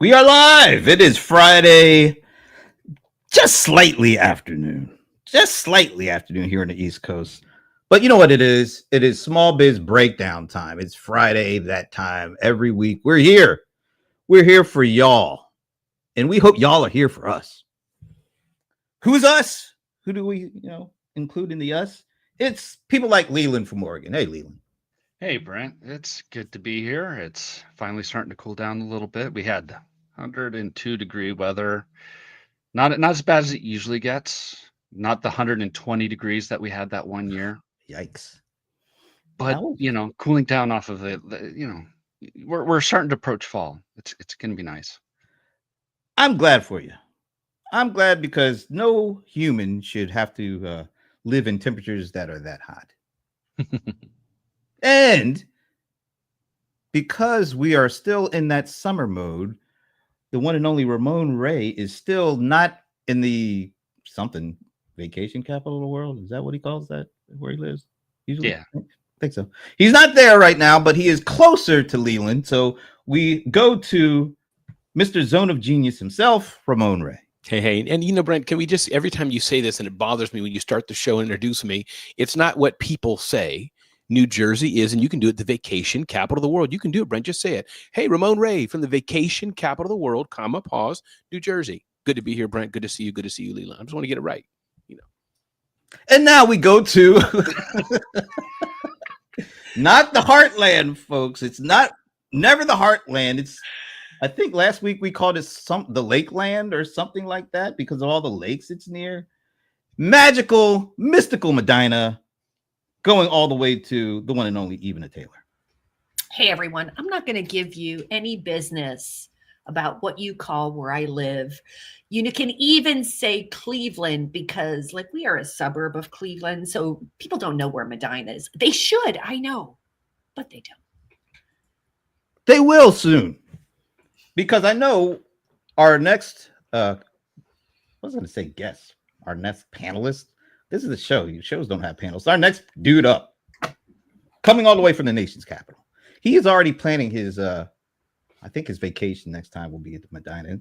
We are live. It is Friday, just slightly afternoon. Just slightly afternoon here on the East Coast. But you know what it is? It is Small Biz Breakdown time. It's Friday that time every week. We're here. We're here for y'all. And we hope y'all are here for us. Who's us? Who do we, include in the us? It's people like Leland from Oregon. Hey, Leland. Hey, Brent. It's good to be here. It's finally starting to cool down a little bit. We had 102-degree weather. Not as bad as it usually gets. Not the 120 degrees that we had that one year. Yikes. But, cooling down off of it, we're starting to approach fall. It's going to be nice. I'm glad for you. I'm glad because no human should have to live in temperatures that are that hot. And because we are still in that summer mode, the one and only Ramon Ray is still not in the something vacation capital of the world. Is that what he calls that, where he lives? Usually? Yeah. I think so. He's not there right now, but he is closer to Leland. So we go to Mr. Zone of Genius himself, Ramon Ray. Hey. And Brent, can we just, every time you say this, and it bothers me when you start the show and introduce me, it's not what people say. New Jersey is, and you can do it, the vacation capital of the world. You can do it, Brent. Just say it. Hey, Ramon Ray from the vacation capital of the world, pause, New Jersey. Good to be here, Brent. Good to see you. Good to see you, Leland. I just want to get it right. And now we go to not the heartland, folks. It's never the heartland. It's, I think last week we called it the Lakeland or something like that because of all the lakes it's near. Magical, mystical Medina, going all the way to the one and only Evena Taylor. Hey, everyone. I'm not going to give you any business about what you call where I live. You can even say Cleveland because, we are a suburb of Cleveland, so people don't know where Medina is. They should, I know, but they don't. They will soon, because I know our next, I was going to say guest, our next panelist. This is the show. Shows don't have panels. Our next dude up, coming all the way from the nation's capital. He is already planning his, I think his vacation next time will be at the Medina.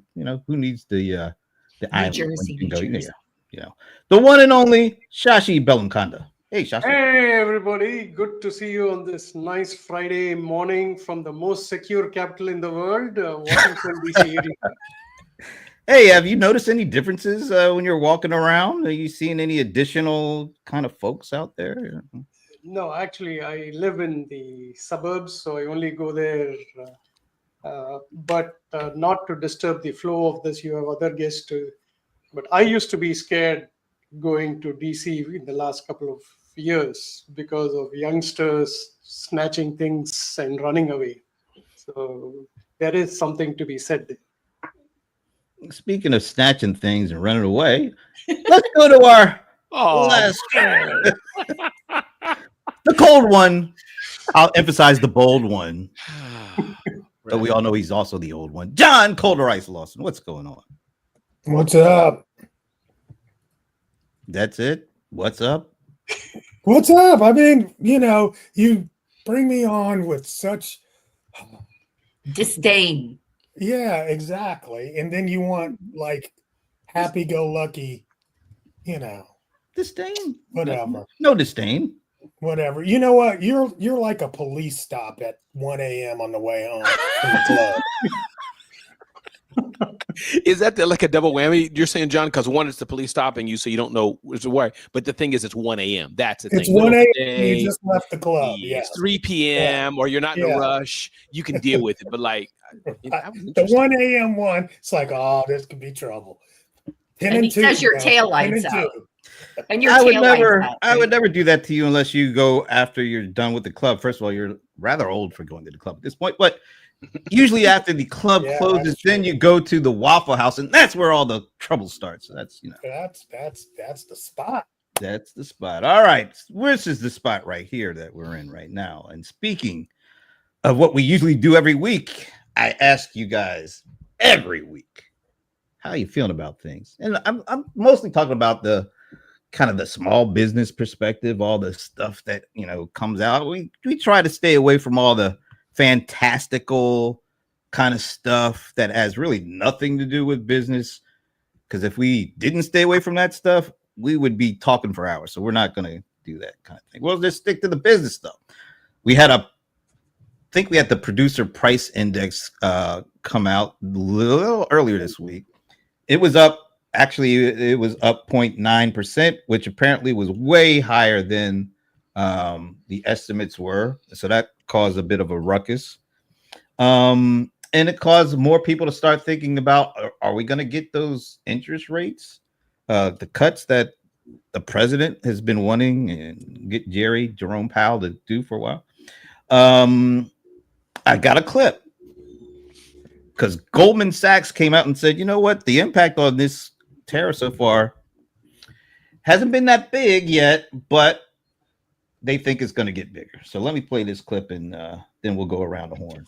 Who needs the New Jersey, New Jersey. The one and only Shashi Bellamkonda. Hey, Shashi. Hey, everybody. Good to see you on this nice Friday morning from the most secure capital in the world, Washington, D.C. area. Hey, have you noticed any differences when you're walking around? Are you seeing any additional kind of folks out there? No, actually, I live in the suburbs, so I only go there, but not to disturb the flow of this. You have other guests too. But I used to be scared going to DC in the last couple of years because of youngsters snatching things and running away. So there is something to be said there. Speaking of snatching things and running away, let's go to our last the cold one. I'll emphasize the bold one. But we all know he's also the old one. John Colder Ice Lawson. What's going on? What's up? That's it. What's up? What's up? I mean, you bring me on with such disdain. Yeah, exactly. And then you want happy-go-lucky, disdain. Whatever. No disdain. Whatever. You know what? You're like a police stop at 1 a.m. on the way home from the club. Is that like a double whammy? You're saying, John, because one is the police stopping you, so you don't know why. But the thing is, it's 1 a.m. That's the thing. It's 1 a.m. You just left the club. Yeah. It's 3 p.m. or you're not in a rush. You can deal with it. But the 1 a.m. one, it's like, oh, this could be trouble. 10 and he says your tail lights out. And your I would never do that to you unless you go after you're done with the club. First of all, you're rather old for going to the club at this point, but usually after the club closes, then you go to the Waffle House, and that's where all the trouble starts. So that's that's the spot. That's the spot. All right, this is the spot right here that we're in right now. And speaking of what we usually do every week, I ask you guys every week, how are you feeling about things? And I'm mostly talking about the kind of the small business perspective, all the stuff that comes out. We try to stay away from all the fantastical kind of stuff that has really nothing to do with business. Because if we didn't stay away from that stuff, we would be talking for hours. So we're not going to do that kind of thing. We'll just stick to the business stuff. We had the producer price index come out a little earlier this week. It was up 0.9%, which apparently was way higher than the estimates were. So that caused a bit of a ruckus. And it caused more people to start thinking about, are we going to get those interest rates? The cuts that the president has been wanting and get Jerome Powell to do for a while. I got a clip because Goldman Sachs came out and said, you know what? The impact on this tariff so far hasn't been that big yet, but they think it's going to get bigger. So let me play this clip and then we'll go around the horn.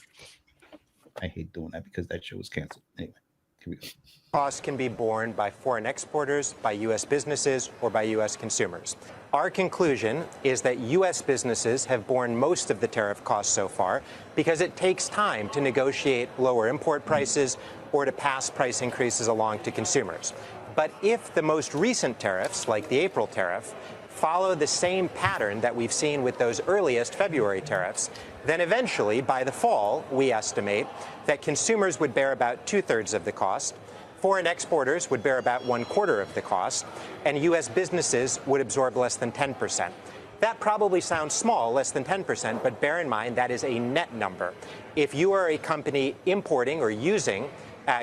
I hate doing that because that show was canceled. Anyway, here we go. Costs can be borne by foreign exporters, by U.S. businesses, or by U.S. consumers. Our conclusion is that U.S. businesses have borne most of the tariff costs so far because it takes time to negotiate lower import prices or to pass price increases along to consumers. But if the most recent tariffs, like the April tariff, follow the same pattern that we've seen with those earliest February tariffs, then eventually, by the fall, we estimate that consumers would bear about 2/3 of the cost, foreign exporters would bear about 1/4 of the cost, and U.S. businesses would absorb less than 10%. That probably sounds small, less than 10%, but bear in mind that is a net number. If you are a company importing or using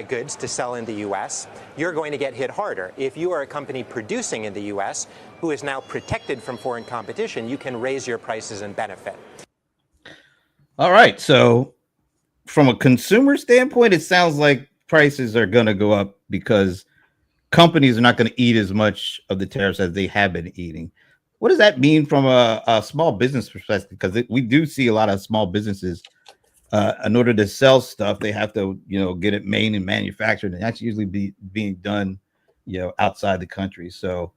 goods to sell in the U.S., you're going to get hit harder. If you are a company producing in the U.S. who is now protected from foreign competition, you can raise your prices and benefit. All right. So from a consumer standpoint, it sounds like prices are going to go up because companies are not going to eat as much of the tariffs as they have been eating. What does that mean from a small business perspective? Because we do see a lot of small businesses, in order to sell stuff, they have to, get it made and manufactured, and that's usually being done, outside the country. So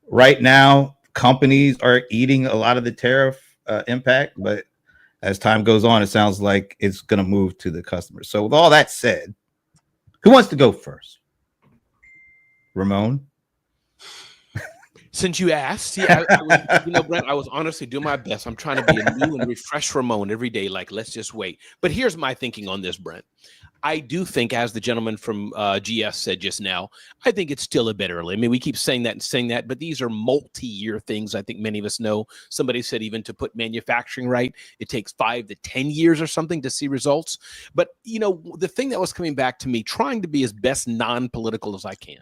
right now, companies are eating a lot of the tariff impact, but as time goes on, it sounds like it's going to move to the customers. So with all that said, who wants to go first? Ramon? Since you asked, yeah, Brent, I was honestly doing my best. I'm trying to be a new and refresh Ramon every day. Like, let's just wait. But here's my thinking on this, Brent. I do think, as the gentleman from GS said just now, I think it's still a bit early. I mean, we keep saying that, but these are multi-year things. I think many of us know. Somebody said even to put manufacturing right, it takes 5 to 10 years or something to see results. But, the thing that was coming back to me, trying to be as best non-political as I can,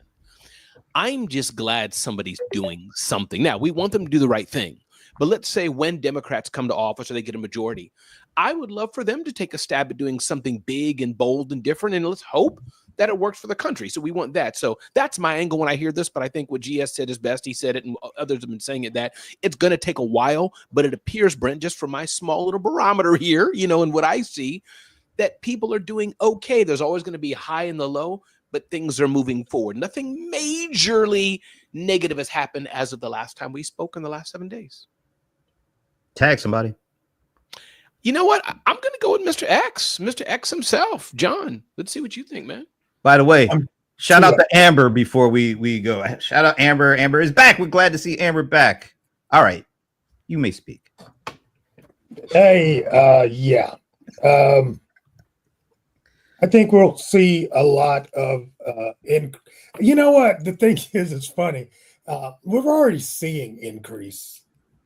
I'm just glad somebody's doing something. Now, we want them to do the right thing. But let's say when Democrats come to office or they get a majority, I would love for them to take a stab at doing something big and bold and different. And let's hope that it works for the country. So we want that. So that's my angle when I hear this. But I think what GS said is best. He said it, and others have been saying it, that it's going to take a while. But it appears, Brent, just from my small little barometer here, and what I see, that people are doing okay. There's always going to be a high and the low, but things are moving forward. Nothing majorly negative has happened as of the last time we spoke in the last 7 days. Tag somebody. You know what? I'm going to go with Mr. X himself. John, let's see what you think, man. By the way, shout out to Amber before we go. Shout out Amber. Amber is back. We're glad to see Amber back. All right. You may speak. Hey, yeah. I think we'll see a lot of you know what? The thing is, it's funny. We're already seeing increase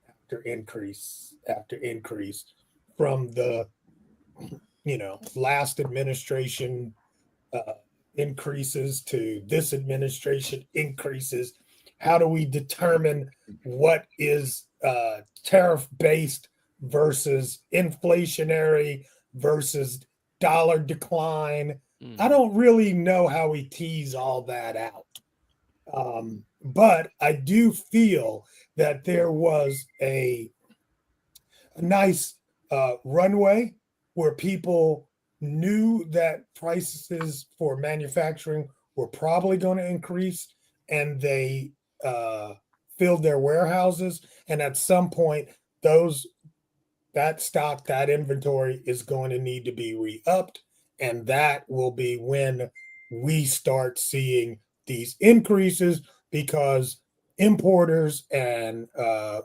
after increase after increase from the last administration increases to this administration increases. How do we determine what is tariff based versus inflationary versus dollar decline? I don't really know how we tease all that out. But I do feel that there was a nice runway where people knew that prices for manufacturing were probably going to increase, and they filled their warehouses. And at some point, that stock, that inventory is going to need to be re-upped. And that will be when we start seeing these increases, because importers and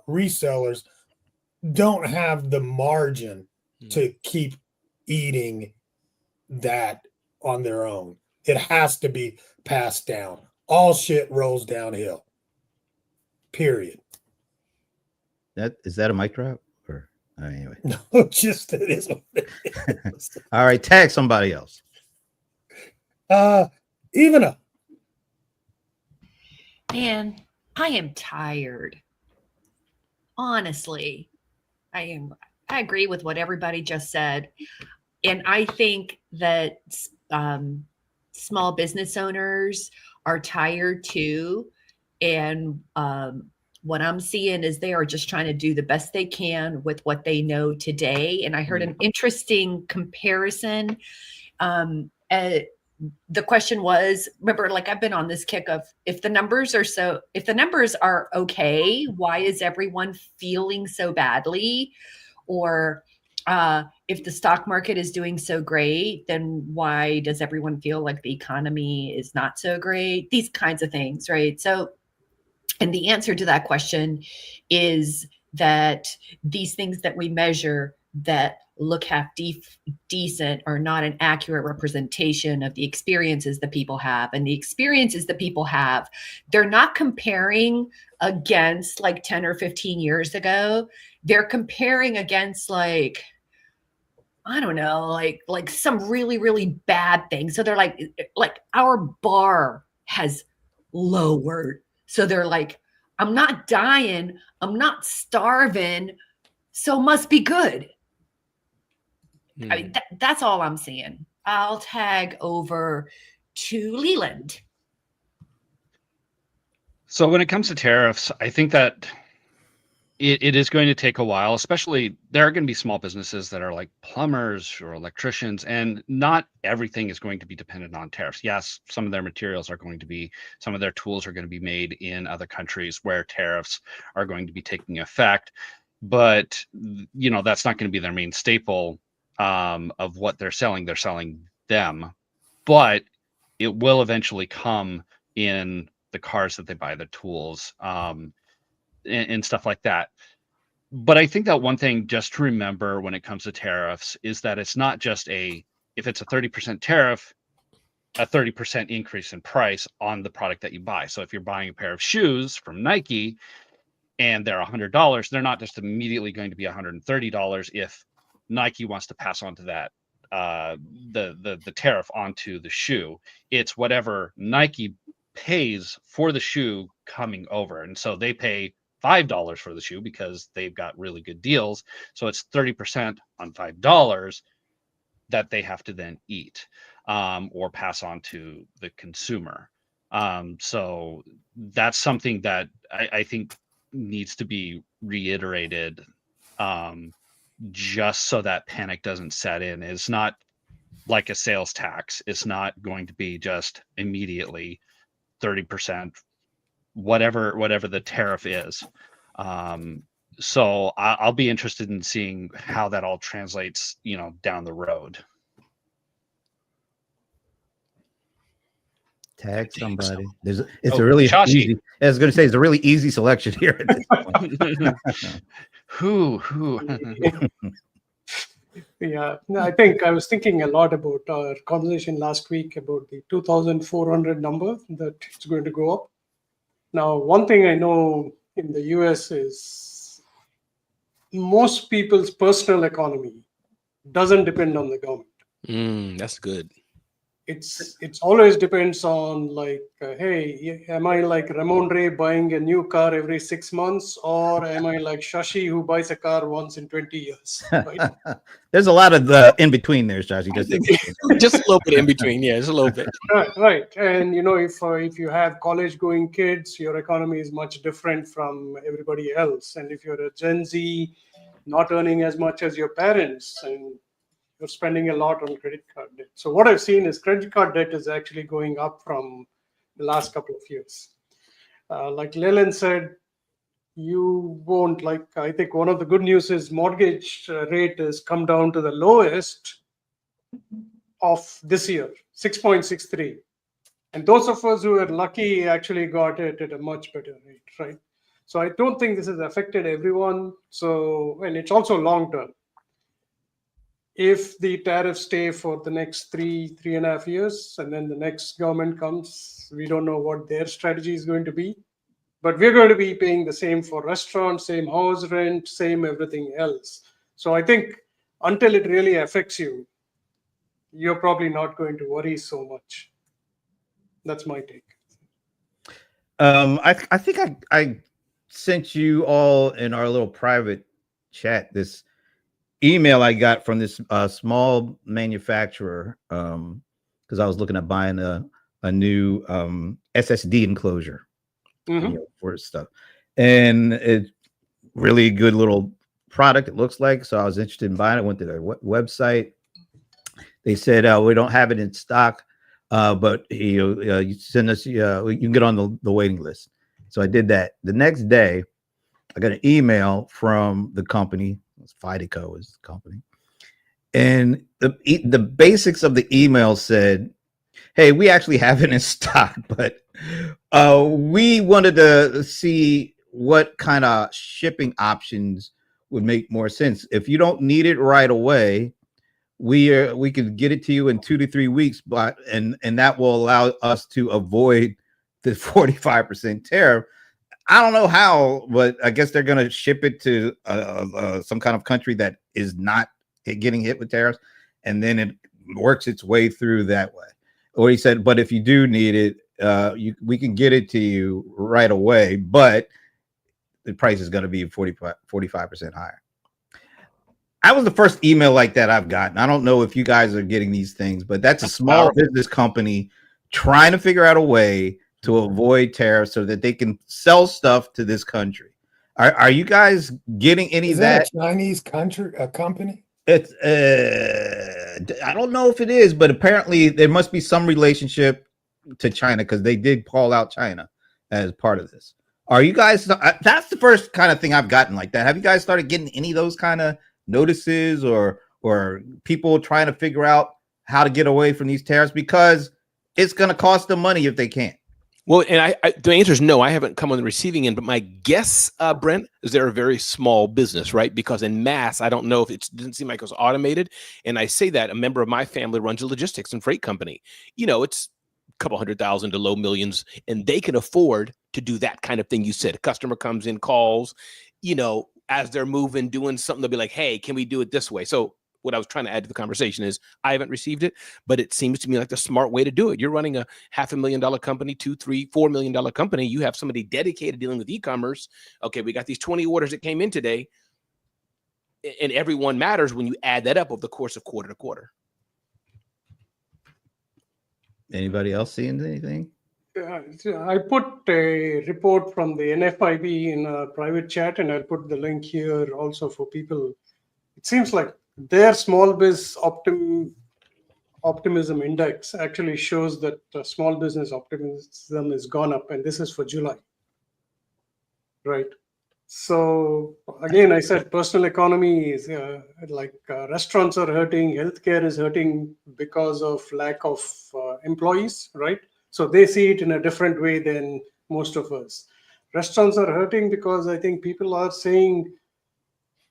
resellers don't have the margin to keep eating that on their own. It has to be passed down. All shit rolls downhill. Period. Is that a mic drop? Or anyway. No, just it is what it is. All right, tag somebody else. Even a Man, I am tired. Honestly, I agree with what everybody just said. And I think that small business owners are tired too. And what I'm seeing is they are just trying to do the best they can with what they know today. And I heard an interesting comparison. The question was, remember, like I've been on this kick of if the numbers are okay, why is everyone feeling so badly? Or if the stock market is doing so great, then why does everyone feel like the economy is not so great? These kinds of things, right? So, and the answer to that question is that these things that we measure that look half decent are not an accurate representation of the experiences that people have. And the experiences that people have, they're not comparing against like 10 or 15 years ago. They're comparing against like, I don't know, like some really, really bad thing. So they're like our bar has lowered. So they're like, I'm not dying, I'm not starving, so must be good. I mean, that's all I'm seeing. I'll tag over to Leland. So when it comes to tariffs, I think that it is going to take a while, especially there are going to be small businesses that are like plumbers or electricians, and not everything is going to be dependent on tariffs. Yes, some of their materials are going to be, some of their tools are going to be made in other countries where tariffs are going to be taking effect. But, you know, that's not going to be their main staple of what they're selling. They're selling them, but it will eventually come in the cars that they buy, the tools, and stuff like that. But I think that one thing just to remember when it comes to tariffs is that it's not just if it's a 30% tariff, a 30% increase in price on the product that you buy. So if you're buying a pair of shoes from Nike and they're $100, they're not just immediately going to be $130 if Nike wants to pass on to that the tariff onto the shoe. It's whatever Nike pays for the shoe coming over. And so they pay $5 for the shoe because they've got really good deals. So it's 30% on $5 that they have to then eat or pass on to the consumer. So that's something that I think needs to be reiterated just so that panic doesn't set in. It's not like a sales tax. It's not going to be just immediately 30%, whatever the tariff is. So I'll be interested in seeing how that all translates, you know, down the road. Tag somebody. It's a really Shashi. easy. I was going to say it's a really easy selection here at this point. Who? Yeah, no, I think I was thinking a lot about our conversation last week about the 2,400 number that it's going to go up. Now, one thing I know in the US is most people's personal economy doesn't depend on the government. That's good. It's always depends on like, hey, am I like Ramon Ray buying a new car every 6 months, or am I like Shashi who buys a car once in 20 years? Right? There's a lot of in between there, Shashi. Just a little bit in between. Yeah, just a little bit. Right. And you know, if you have college going kids, your economy is much different from everybody else. And if you're a Gen Z, not earning as much as your parents, and you're spending a lot on credit card debt. So what I've seen is credit card debt is actually going up from the last couple of years. Like Leland said, you won't like, I think one of the good news is mortgage rate has come down to the lowest of this year, 6.63. And those of us who were lucky actually got it at a much better rate, right? So I don't think this has affected everyone. So, and it's also long term. If the tariffs stay for the next 3.5 years, and then the next government comes, we don't know what their strategy is going to be. But we're going to be paying the same for restaurants, same house rent, same everything else. So I think until it really affects you, you're probably not going to worry so much. That's my take. I think I sent you all in our little private chat this email I got from this small manufacturer because I was looking at buying a new SSD enclosure for stuff, and it's really good little product. It looks like, so I was interested in buying it. Went to their website. They said we don't have it in stock, but you send us. You can get on the waiting list. So I did that. The next day, I got an email from the company. Fideco is the company, and the basics of the email said, "Hey, we actually have it in stock, but we wanted to see what kind of shipping options would make more sense. If you don't need it right away, we could get it to you in 2 to 3 weeks, but and that will allow us to avoid the 45% tariff." I don't know how, but I guess they're going to ship it to some kind of country that is not getting hit with tariffs, and then it works its way through that way. Or he said, but if you do need it, we can get it to you right away, but the price is going to be 45% higher. That was the first email like that I've gotten. I don't know if you guys are getting these things, but that's a small business company trying to figure out a way to avoid tariffs so that they can sell stuff to this country. Are you guys getting any of that? A Chinese company? It's I don't know if it is, but apparently there must be some relationship to China because they did call out China as part of this. Are you guys? That's the first kind of thing I've gotten like that. Have you guys started getting any of those kind of notices or people trying to figure out how to get away from these tariffs because it's going to cost them money if they can't? Well, and the answer is no. I haven't come on the receiving end, but my guess, Brent, is they're a very small business, right? Because in mass, I don't know if it doesn't seem like it's automated. And I say that a member of my family runs a logistics and freight company. It's a couple 100,000 to low millions, and they can afford to do that kind of thing. You said a customer comes in, calls, as they're moving, doing something, they'll be like, hey, can we do it this way? So what I was trying to add to the conversation is I haven't received it, but it seems to me like the smart way to do it. You're running a $500,000 company, $2, $3, $4 million company. You have somebody dedicated dealing with e-commerce. Okay, we got these 20 orders that came in today, and everyone matters when you add that up over the course of quarter to quarter. Anybody else seeing anything? I put a report from the NFIB in a private chat, and I'll put the link here also for people. It seems like their small biz optimism index actually shows that small business optimism has gone up, and this is for July, right? So again, I said personal economy is restaurants are hurting, healthcare is hurting because of lack of employees, right? So they see it in a different way than most of us. Restaurants are hurting because I think people are saying,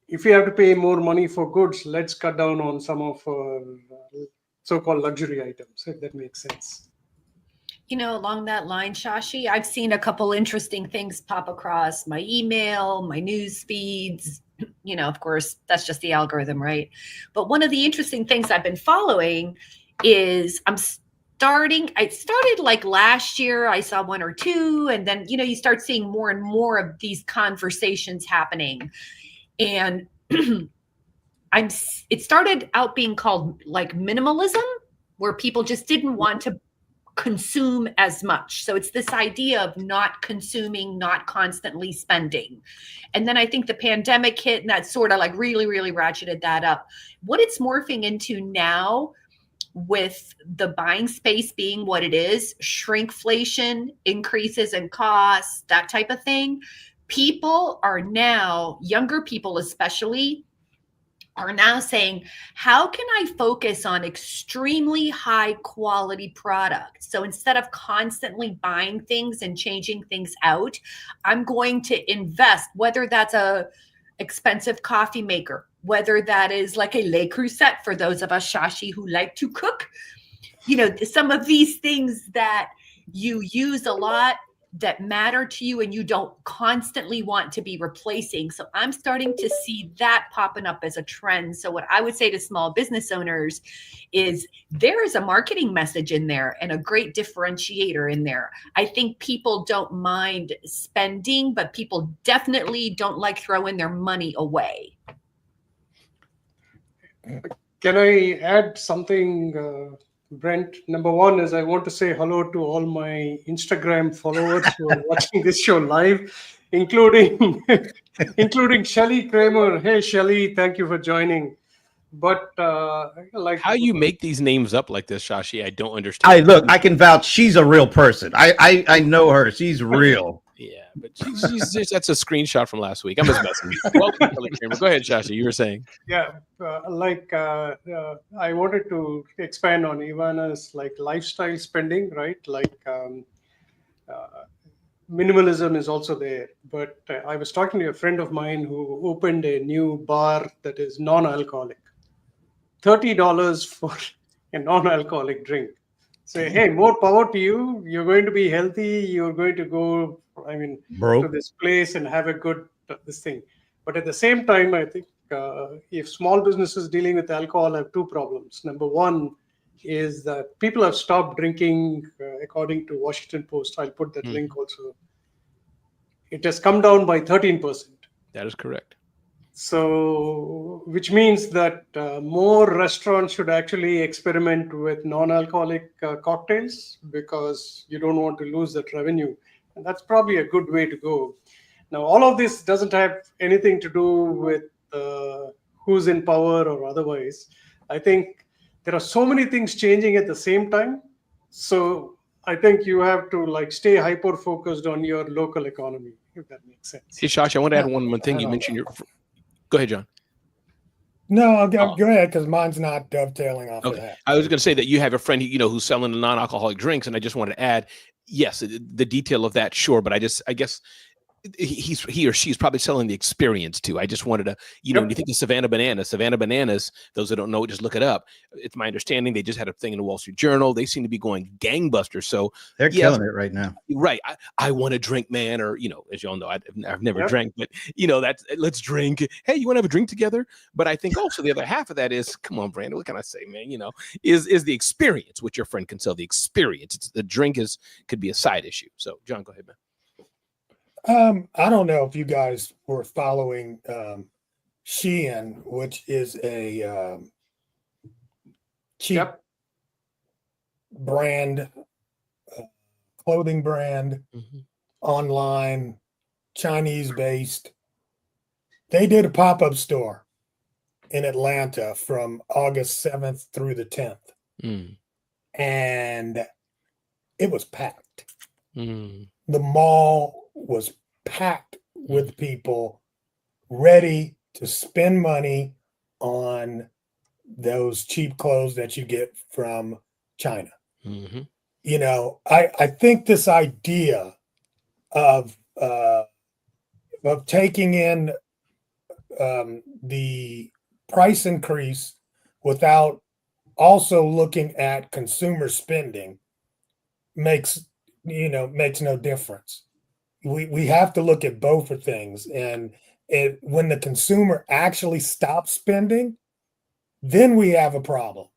if we have to pay more money for goods, let's cut down on some of our so-called luxury items, if that makes sense. Along that line, Shashi, I've seen a couple interesting things pop across my email, my news feeds. Of course, that's just the algorithm, right? But one of the interesting things I've been following is I started like last year, I saw one or two, and then, you start seeing more and more of these conversations happening. And it started out being called like minimalism, where people just didn't want to consume as much. So it's this idea of not consuming, not constantly spending. And then I think the pandemic hit, and that sort of like really, really ratcheted that up. What it's morphing into now, with the buying space being what it is, shrinkflation, increases in costs, that type of thing, people are now, younger people especially, are now saying, how can I focus on extremely high quality products? So instead of constantly buying things and changing things out, I'm going to invest, whether that's a expensive coffee maker, whether that is like a Le Creuset for those of us, Shashi, who like to cook, some of these things that you use a lot that matter to you and you don't constantly want to be replacing. So I'm starting to see that popping up as a trend. So what I would say to small business owners is there is a marketing message in there and a great differentiator in there. I think people don't mind spending, but people definitely don't like throwing their money away. Can I add something, Brent? Number one is I want to say hello to all my Instagram followers who are watching this show live, including including Shelly Kramer. Hey, Shelly, thank you for joining. But How you make these names up like this, Shashi, I don't understand. I can vouch. She's a real person. I know her. She's real. Yeah, but she's just, that's a screenshot from last week. I'm just messing. Welcome, Shelly Kramer. Go ahead, Shashi. You were saying. Yeah, I wanted to expand on Ivana's lifestyle spending, right? Minimalism is also there. But I was talking to a friend of mine who opened a new bar that is non-alcoholic. $30 for a non-alcoholic drink. Say, hey, more power to you. You're going to be healthy. You're going to go, to this place and have a good this thing. But at the same time, I think if small businesses dealing with alcohol have two problems. Number one is that people have stopped drinking, according to Washington Post. I'll put that link also. It has come down by 13%. That is correct. So, which means that more restaurants should actually experiment with non-alcoholic cocktails because you don't want to lose that revenue. And that's probably a good way to go. Now, all of this doesn't have anything to do with who's in power or otherwise. I think there are so many things changing at the same time. So I think you have to stay hyper-focused on your local economy, if that makes sense. Hey, Shashi, I want to add one thing. You mentioned Go ahead, John. No, I'll go ahead because mine's not dovetailing off of that. I was going to say that you have a friend, who's selling the non-alcoholic drinks, and I just wanted to add, yes, the detail of that, sure, but I guess he or she's probably selling the experience too. I just wanted to, when you think of Savannah Bananas, those that don't know, just look it up. It's my understanding they just had a thing in the Wall Street Journal. They seem to be going gangbusters. So they're killing it right now. Right. I want to drink, man. Or, as you all know, I've never drank, but that's, let's drink. Hey, you want to have a drink together? But I think also the other half of that is, come on, Brandon, what can I say, man? Is the experience, which your friend can sell the experience. The drink could be a side issue. So John, go ahead, man. I don't know if you guys were following Shein, which is a cheap brand, clothing brand, online, Chinese-based. They did a pop-up store in Atlanta from August 7th through the 10th. And it was packed. The mall was packed with people ready to spend money on those cheap clothes that you get from China. I think this idea of taking in the price increase without also looking at consumer spending makes no difference. We have to look at both of things. And when the consumer actually stops spending, then we have a problem.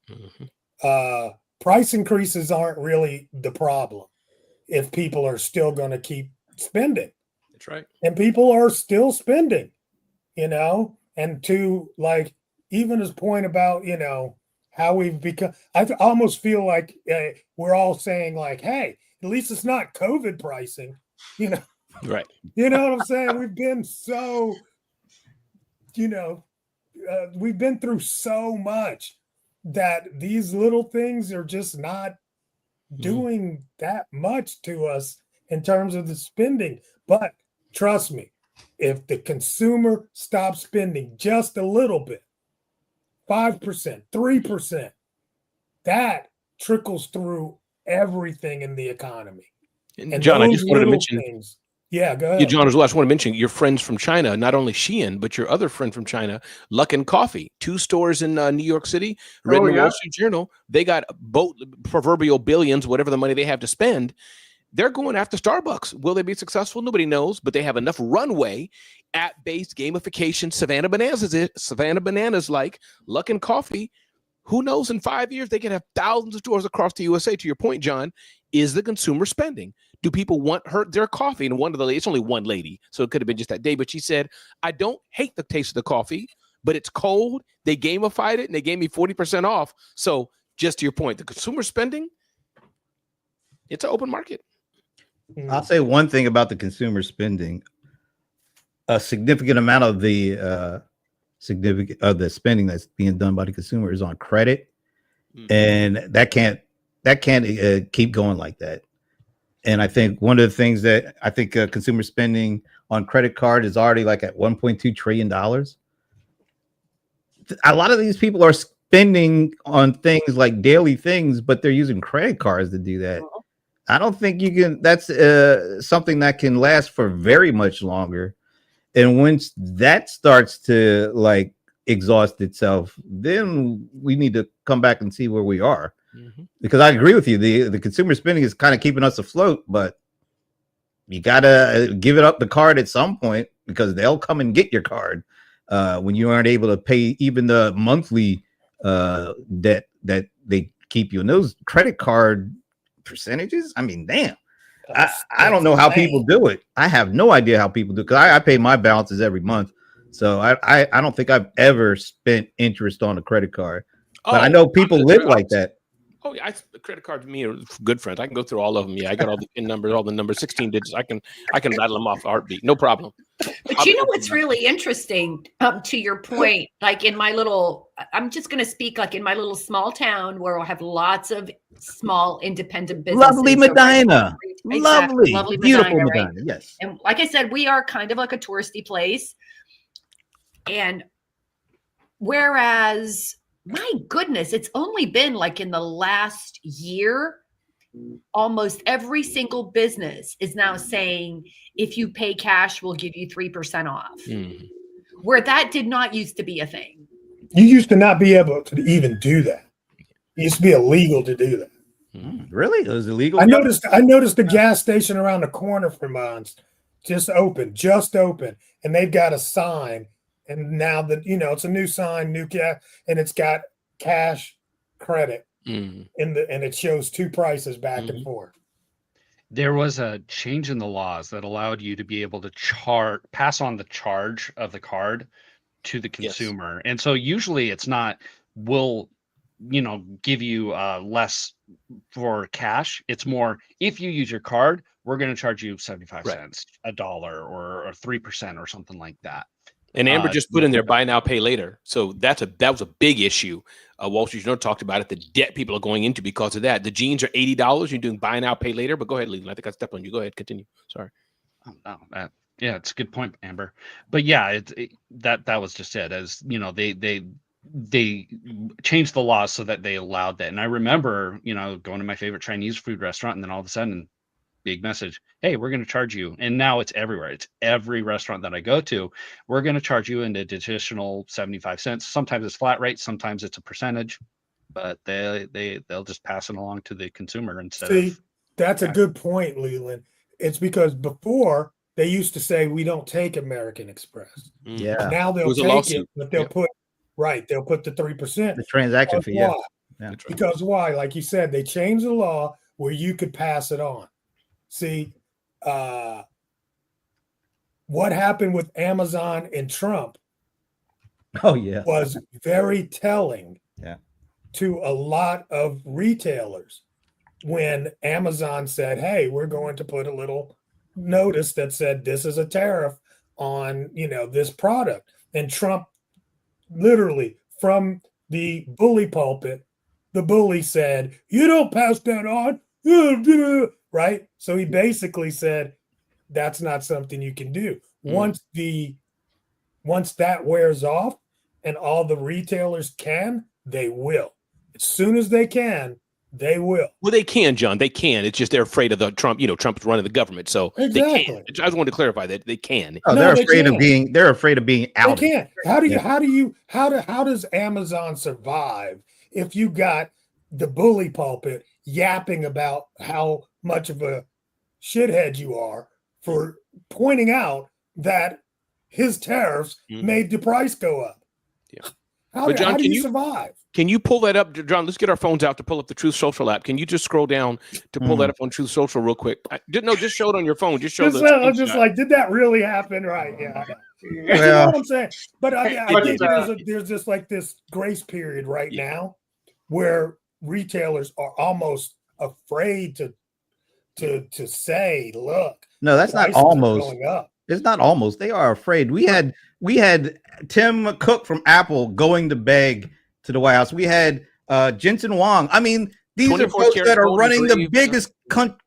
Price increases aren't really the problem if people are still going to keep spending. That's right. And people are still spending, and to even his point about, how we've become, I almost feel like we're all saying hey, at least it's not COVID pricing, Right. You know what I'm saying? We've been so, we've been through so much that these little things are just not doing that much to us in terms of the spending. But trust me, if the consumer stops spending just a little bit, 5%, 3%. That trickles through everything in the economy. And John, I just wanted to mention. Things. Yeah, go ahead. Yeah, John, as well. I just want to mention your friends from China, not only Shein, but your other friend from China, Luckin Coffee, 2 stores in New York City, read in the Wall Street Journal. They got proverbial billions, whatever the money they have to spend. They're going after Starbucks. Will they be successful? Nobody knows, but they have enough runway, app-based gamification, Savannah Bananas like Luckin Coffee. Who knows, in 5 years, they can have thousands of stores across the USA. To your point, John, is the consumer spending? Do people want their coffee? And one of the ladies, it's only one lady, so it could have been just that day, but she said, I don't hate the taste of the coffee, but it's cold. They gamified it, and they gave me 40% off. So just to your point, the consumer spending, it's an open market. I'll say one thing about the consumer spending. A significant amount of the spending that's being done by the consumer is on credit, and that can't keep going like that. And I think one of the things that I think consumer spending on credit card is already like at $1.2 trillion. A lot of these people are spending on things like daily things, but they're using credit cards to do that. I don't think you can. That's something that can last for very much longer. And once that starts to like exhaust itself, then we need to come back and see where we are. Because I agree with you, the consumer spending is kind of keeping us afloat, but you gotta give it up the card at some point, because they'll come and get your card when you aren't able to pay even the monthly debt that they keep you. And those credit card percentages, I mean, damn. I don't know how people do it. I have no idea how people do it, because I pay my balances every month. So I don't think I've ever spent interest on a credit card. But I know people live like that. Oh yeah, the credit card to me are good friends. I can go through all of them. Yeah, I got all the PIN numbers, all the numbers, 16 digits. I can rattle them off a heartbeat, no problem. But you know what's really interesting, to your point, like in my little, I'm just going to speak like in my little small town where I have lots of small independent businesses. Lovely Medina. Exactly. Lovely, beautiful Medina, right? yes. And like I said, we are kind of like a touristy place. And whereas, my goodness, it's only been like in the last year, almost every single business is now saying, if you pay cash, we'll give you 3% off. Where that did not used to be a thing. You used to not be able to even do that. It used to be illegal to do that. Really? It was illegal? I noticed the gas station around the corner from us just opened, and they've got a sign. And now that, it's a new sign, new gas, and it's got cash credit and it shows 2 prices back and forth. There was a change in the laws that allowed you to be able to pass on the charge of the card to the consumer. Yes. And so usually it's not, we'll, give you less for cash. It's more, if you use your card, we're going to charge you 75 cents, $1 or 3% or something like that. And Amber just put in there, buy now, pay later. So that was a big issue. Wall Street Journal talked about it, the debt people are going into because of that. The jeans are $80. You're doing buy now, pay later. But go ahead, Leland. I think I stepped on you. Go ahead, continue. Sorry. Yeah, it's a good point, Amber. But yeah, that was just it. As they changed the laws so that they allowed that. And I remember, going to my favorite Chinese food restaurant, and then all of a sudden, big message, hey, we're going to charge you. And now it's everywhere. It's every restaurant that I go to. We're going to charge you an additional 75 cents. Sometimes it's flat rate, sometimes it's a percentage, but they'll just pass it along to the consumer instead. See, that's a good point, Leland. It's because before they used to say we don't take American Express. Yeah. Now they'll take it, but they'll put the 3%. The transaction fee. Yeah. Because why? Like you said, they changed the law where you could pass it on. See, what happened with Amazon and Trump was very telling to a lot of retailers when Amazon said, hey, we're going to put a little notice that said this is a tariff on, this product. And Trump literally from the bully pulpit, the bully said, you don't pass that on. Right. So he basically said, that's not something you can do. Once that wears off, and all the retailers can, they will. As soon as they can, they will. Well, they can, John. They can. It's just they're afraid of the Trump. Trump's running the government, so Exactly. they can. I just wanted to clarify that they can. Oh, No, they're they afraid of can't. being. They're afraid of being They outed. can't. How does Amazon survive if you got the bully pulpit yapping about how much of a shithead you are for pointing out that his tariffs made the price go up? Yeah. How do you survive? Can you pull that up, John? Let's get our phones out to pull up the Truth Social app. Can you just scroll down to pull that up on Truth Social real quick? Just show it on your phone. Just show I'm just like, did that really happen? Right? Yeah. You know what I'm saying? But I think there's just like this grace period right now where retailers are almost afraid to say, look, no, that's not almost. It's not almost. They are afraid. We had Tim Cook from Apple going to beg to the White House. We had Jensen Huang. I mean, these are folks that are running the biggest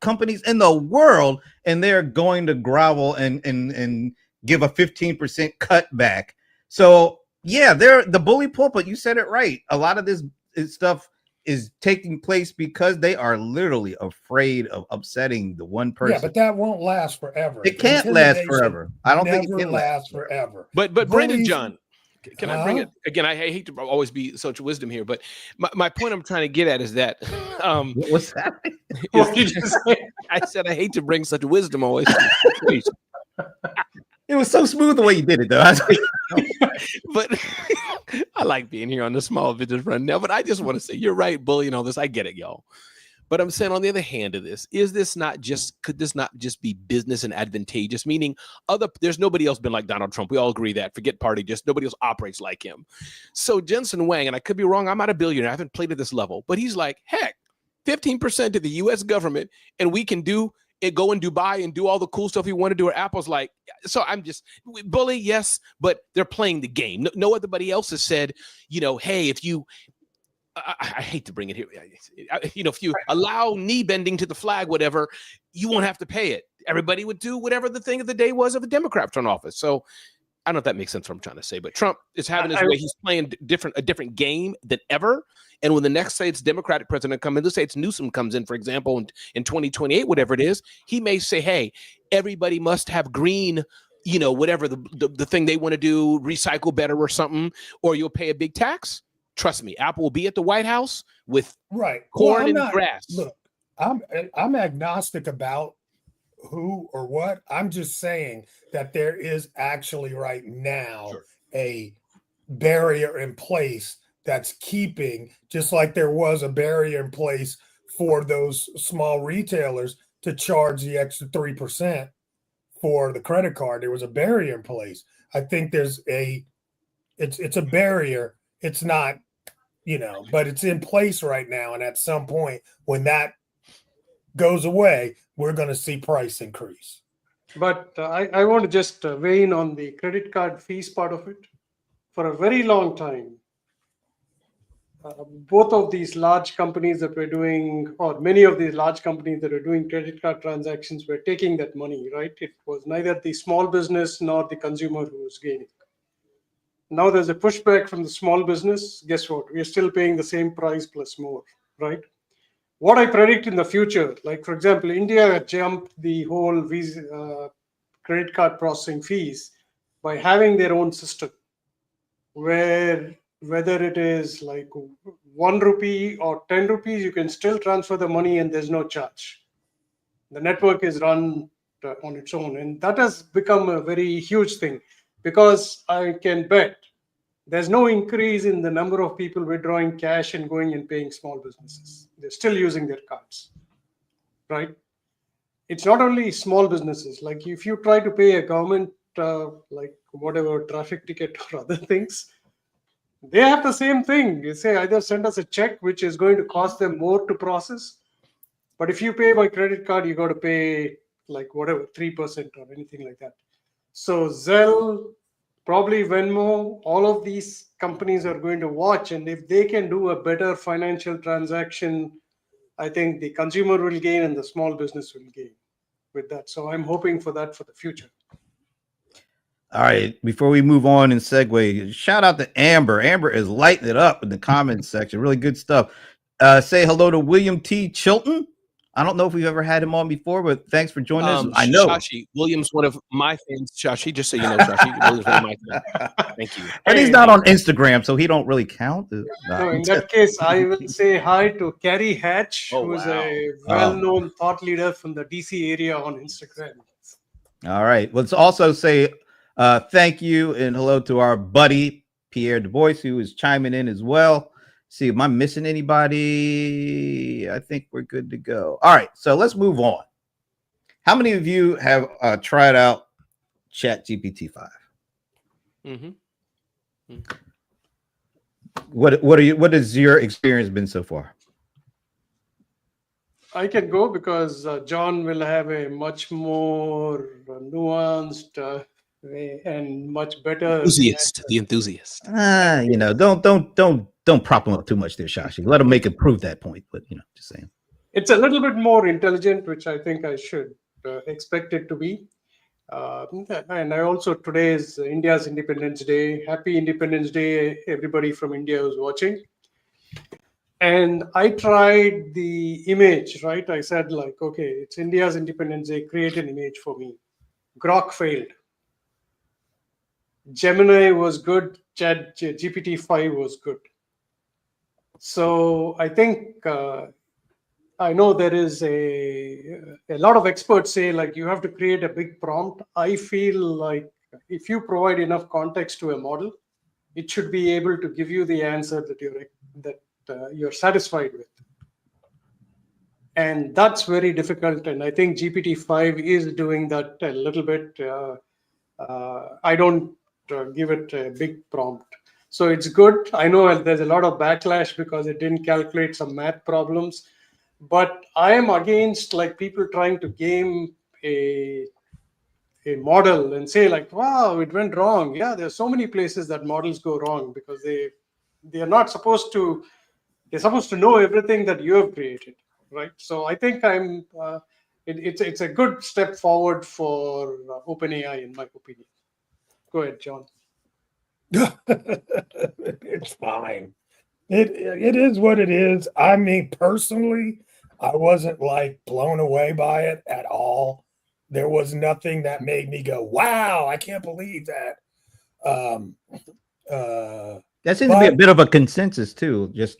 companies in the world, and they're going to grovel and give a 15% cutback. So yeah, they're the bully pulpit. You said it right. A lot of this stuff is taking place because they are literally afraid of upsetting the one person. Yeah, but that won't last forever. It can't last forever. I don't think it can last forever. But Brandon, John, can I bring it again? I hate to always be such wisdom here, but my point I'm trying to get at is that what's that? I said I hate to bring such wisdom always. It was so smooth the way you did it, though. But I like being here on the Small Business Rundown. But I just want to say, you're right, bully, and all this. I get it, y'all. But I'm saying, on the other hand of this, could this not just be business and advantageous? Meaning, there's nobody else been like Donald Trump. We all agree that. Forget party, just nobody else operates like him. So Jensen Huang, and I could be wrong, I'm not a billionaire. I haven't played at this level, but he's like, heck, 15% to the U.S. government, and we can go in Dubai and do all the cool stuff we want to do. Or Apple's like, so I'm just bully, yes, but they're playing the game. No other else has said, hey, if you, I hate to bring it here, if you allow knee bending to the flag, whatever, you won't have to pay it. Everybody would do whatever the thing of the day was of a Democrat in office. So I don't know if that makes sense what I'm trying to say, but Trump is having his way. He's playing a different game than ever. And when the next States Democratic president comes in, let's say it's Newsom comes in, for example, in 2028, whatever it is, he may say, hey, everybody must have green, whatever the thing they want to do, recycle better or something, or you'll pay a big tax. Trust me, Apple will be at the White House with corn and grass. Look, I'm agnostic about who or what. I'm just saying that there is actually right now a barrier in place that's keeping, just like there was a barrier in place for those small retailers to charge the extra 3% for the credit card. There was a barrier in place. I think it's a barrier. It's not, but it's in place right now. And at some point when that goes away, we're going to see price increase. But I want to just weigh in on the credit card fees part of it. For a very long time, both of these large companies that were doing, or many of these large companies that are doing credit card transactions were taking that money, right? It was neither the small business nor the consumer who was gaining. Now there's a pushback from the small business. Guess what? We're still paying the same price plus more, right? What I predict in the future, like for example, India jumped the whole Visa credit card processing fees by having their own system, where whether it is like 1 rupee or 10 rupees, you can still transfer the money and there's no charge. The network is run on its own, and that has become a very huge thing, because I can bet there's no increase in the number of people withdrawing cash and going and paying small businesses. They're still using their cards, right? It's not only small businesses. Like if you try to pay a government, like whatever traffic ticket or other things, they have the same thing. You say either send us a check, which is going to cost them more to process. But if you pay by credit card, you got to pay like whatever, 3% or anything like that. So Zelle, probably Venmo, all of these companies are going to watch. And if they can do a better financial transaction, I think the consumer will gain and the small business will gain with that. So I'm hoping for that for the future. All right, before we move on and segue, shout out to Amber. Amber is lighting it up in the comments section. Really good stuff. Say hello to William T. Chilton. I don't know if we've ever had him on before, but thanks for joining us. I know Shashi, William's one of my fans. Shashi, just so you know, Shashi, William's one of my fans. Thank you. and he's not on Instagram, so he don't really count. No, in that case, I will say hi to Carrie Hatch, Oh, who is wow. a well-known thought leader from the DC area on Instagram. All right. Let's also say thank you and hello to our buddy Pierre Du Bois, who is chiming in as well. See, am I missing anybody? I think we're good to go. All right, so let's move on. How many of you have tried out ChatGPT 5? Mm-hmm. What has your experience been so far? I can go because John will have a much more nuanced way and much better. The enthusiast. Don't prop him up too much there, Shashi. Let him make it prove that point. But just saying. It's a little bit more intelligent, which I think I should expect it to be. And I also, today is India's Independence Day. Happy Independence Day, everybody from India who's watching. And I tried the image, right? I said like, okay, it's India's Independence Day, create an image for me. Grok failed. Gemini was good. GPT-5 was good. So I think, I know there is a lot of experts say like you have to create a big prompt. I feel like if you provide enough context to a model, it should be able to give you the answer that you're satisfied with. And that's very difficult. And I think GPT-5 is doing that a little bit. I don't give it a big prompt. So it's good. I know there's a lot of backlash because it didn't calculate some math problems. But I am against like people trying to game a model and say like, wow, it went wrong. Yeah, there's so many places that models go wrong because they are not supposed to. They're supposed to know everything that you have created, right? So I think it's a good step forward for OpenAI, in my opinion. Go ahead, John. It's fine. It is what it is. I mean, personally, I wasn't like blown away by it at all. There was nothing that made me go, wow, I can't believe that. That seems to be a bit of a consensus too, just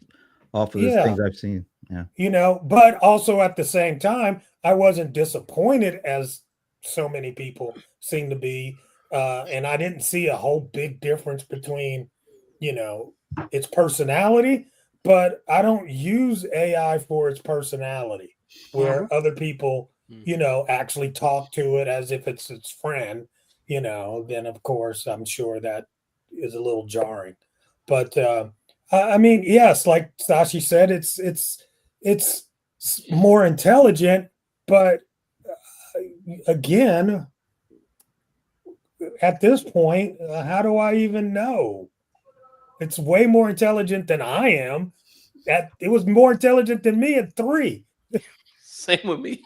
off of the things I've seen. Yeah. But also at the same time, I wasn't disappointed as so many people seem to be. And I didn't see a whole big difference between, its personality, but I don't use AI for its personality, where other people, actually talk to it as if it's its friend, then of course I'm sure that is a little jarring. But I mean, yes, like Sashi said, it's more intelligent, but again, at this point, how do I even know? It's way more intelligent than I am. It was more intelligent than me at 3. Same with me.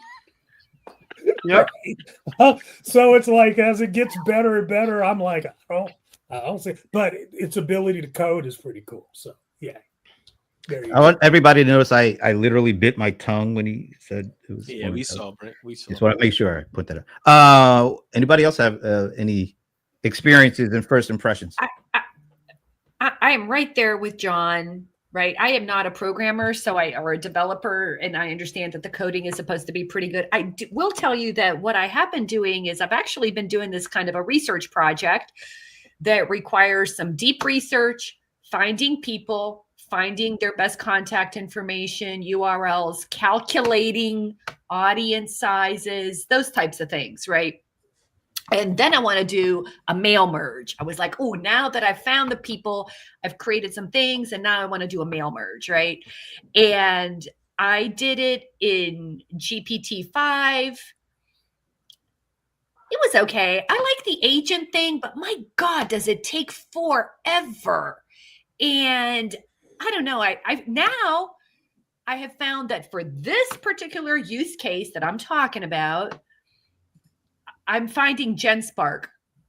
Yep. So it's like as it gets better and better, I'm like, I don't see, but its ability to code is pretty cool. So yeah. I want everybody to notice I literally bit my tongue when he said it was. Yeah, we saw, Brent. We saw. Just want to make sure I put that up. Anybody else have any experiences and first impressions? I am right there with John, right? I am not a programmer, or a developer, and I understand that the coding is supposed to be pretty good. I will tell you that what I have been doing is I've actually been doing this kind of a research project that requires some deep research, finding people, finding their best contact information, URLs, calculating audience sizes, those types of things, right? And then I want to do a mail merge. I was like, oh, now that I've found the people, I've created some things, and now I want to do a mail merge, right? And I did it in GPT-5. It was okay. I like the agent thing, but my God, does it take forever? And I don't know. I have found that for this particular use case that I'm talking about, I'm finding GenSpark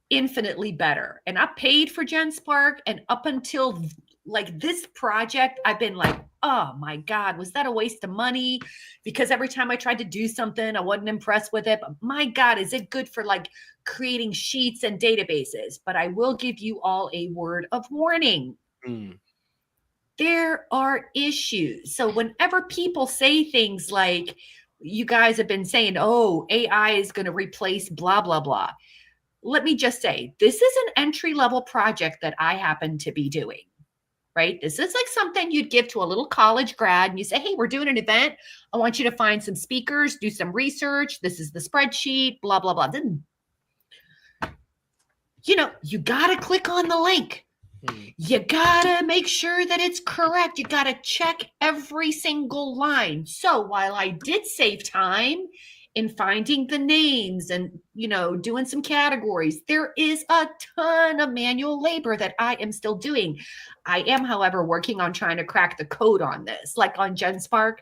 infinitely better. And I paid for GenSpark, and up until like this project, I've been like, oh my God, was that a waste of money? Because every time I tried to do something, I wasn't impressed with it. But my God, is it good for like creating sheets and databases? But I will give you all a word of warning. There are issues. So whenever people say things like, you guys have been saying, oh, AI is going to replace blah, blah, blah. Let me just say, this is an entry-level project that I happen to be doing, right? This is like something you'd give to a little college grad and you say, hey, we're doing an event. I want you to find some speakers, do some research. This is the spreadsheet, blah, blah, blah. Then, you know, you got to click on the link. You gotta make sure that it's correct. You gotta check every single line. So while I did save time in finding the names and, you know, doing some categories, there is a ton of manual labor that I am still doing. I am, however, working on trying to crack the code on this. Like on GenSpark,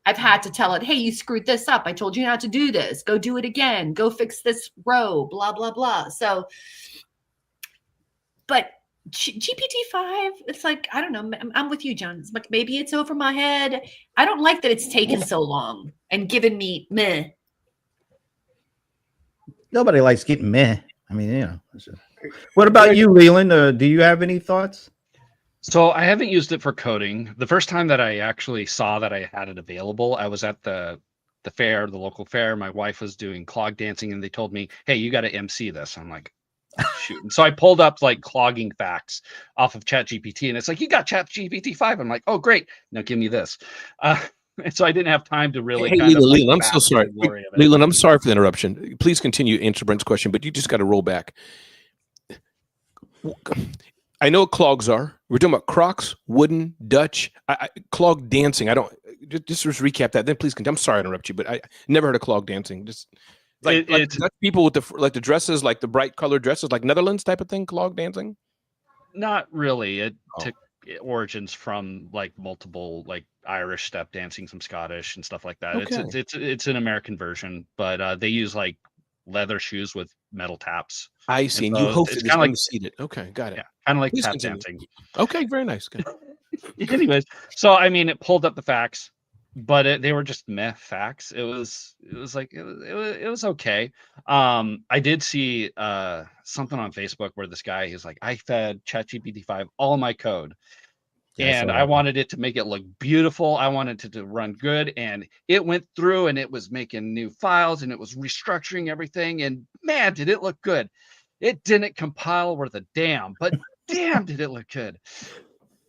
I've had to tell it, hey, you screwed this up. I told you not to do this. Go do it again. Go fix this row, blah, blah, blah. So, but GPT-5, it's like, I don't know. I'm with you, John. It's like, maybe it's over my head. I don't like that it's taken so long and given me meh. Nobody likes getting meh. I mean, you know. What about you, Leland? Do you have any thoughts? So I haven't used it for coding. The first time that I actually saw that I had it available, I was at the fair, the local fair. My wife was doing clog dancing, and they told me, hey, you got to MC this. I'm like, shoot. And so I pulled up like clogging facts off of ChatGPT, and it's like, you got ChatGPT-5. I'm like, oh, great. Now give me this. And so I didn't have time to really. Hey, Leland, I'm so sorry. Leland, I'm sorry for the interruption. Please continue to answer Brent's question, but you just got to roll back. I know what clogs are. We're talking about Crocs, wooden, Dutch, clog dancing. I don't just recap that. Then please continue. I'm sorry to interrupt you, but I never heard of clog dancing. Just like Dutch people with the dresses, like the bright colored dresses, like Netherlands type of thing. Clog dancing. Not really. It took origins from like multiple like Irish step dancing, some Scottish and stuff like that. Okay. It's an American version, but they use like leather shoes with metal taps. I see. And so you hosted it's kind of like seated. Okay, got it. Yeah, kind of like tap dancing. Okay, very nice. Good. Anyways, so I mean, it pulled up the facts, but they were just meh facts. It was okay. I did see something on Facebook where this guy, he's like, I fed ChatGPT-5 all my code. And I wanted it to make it look beautiful. I wanted it to run good. And it went through and it was making new files and it was restructuring everything. And man, did it look good. It didn't compile worth a damn, but damn, did it look good.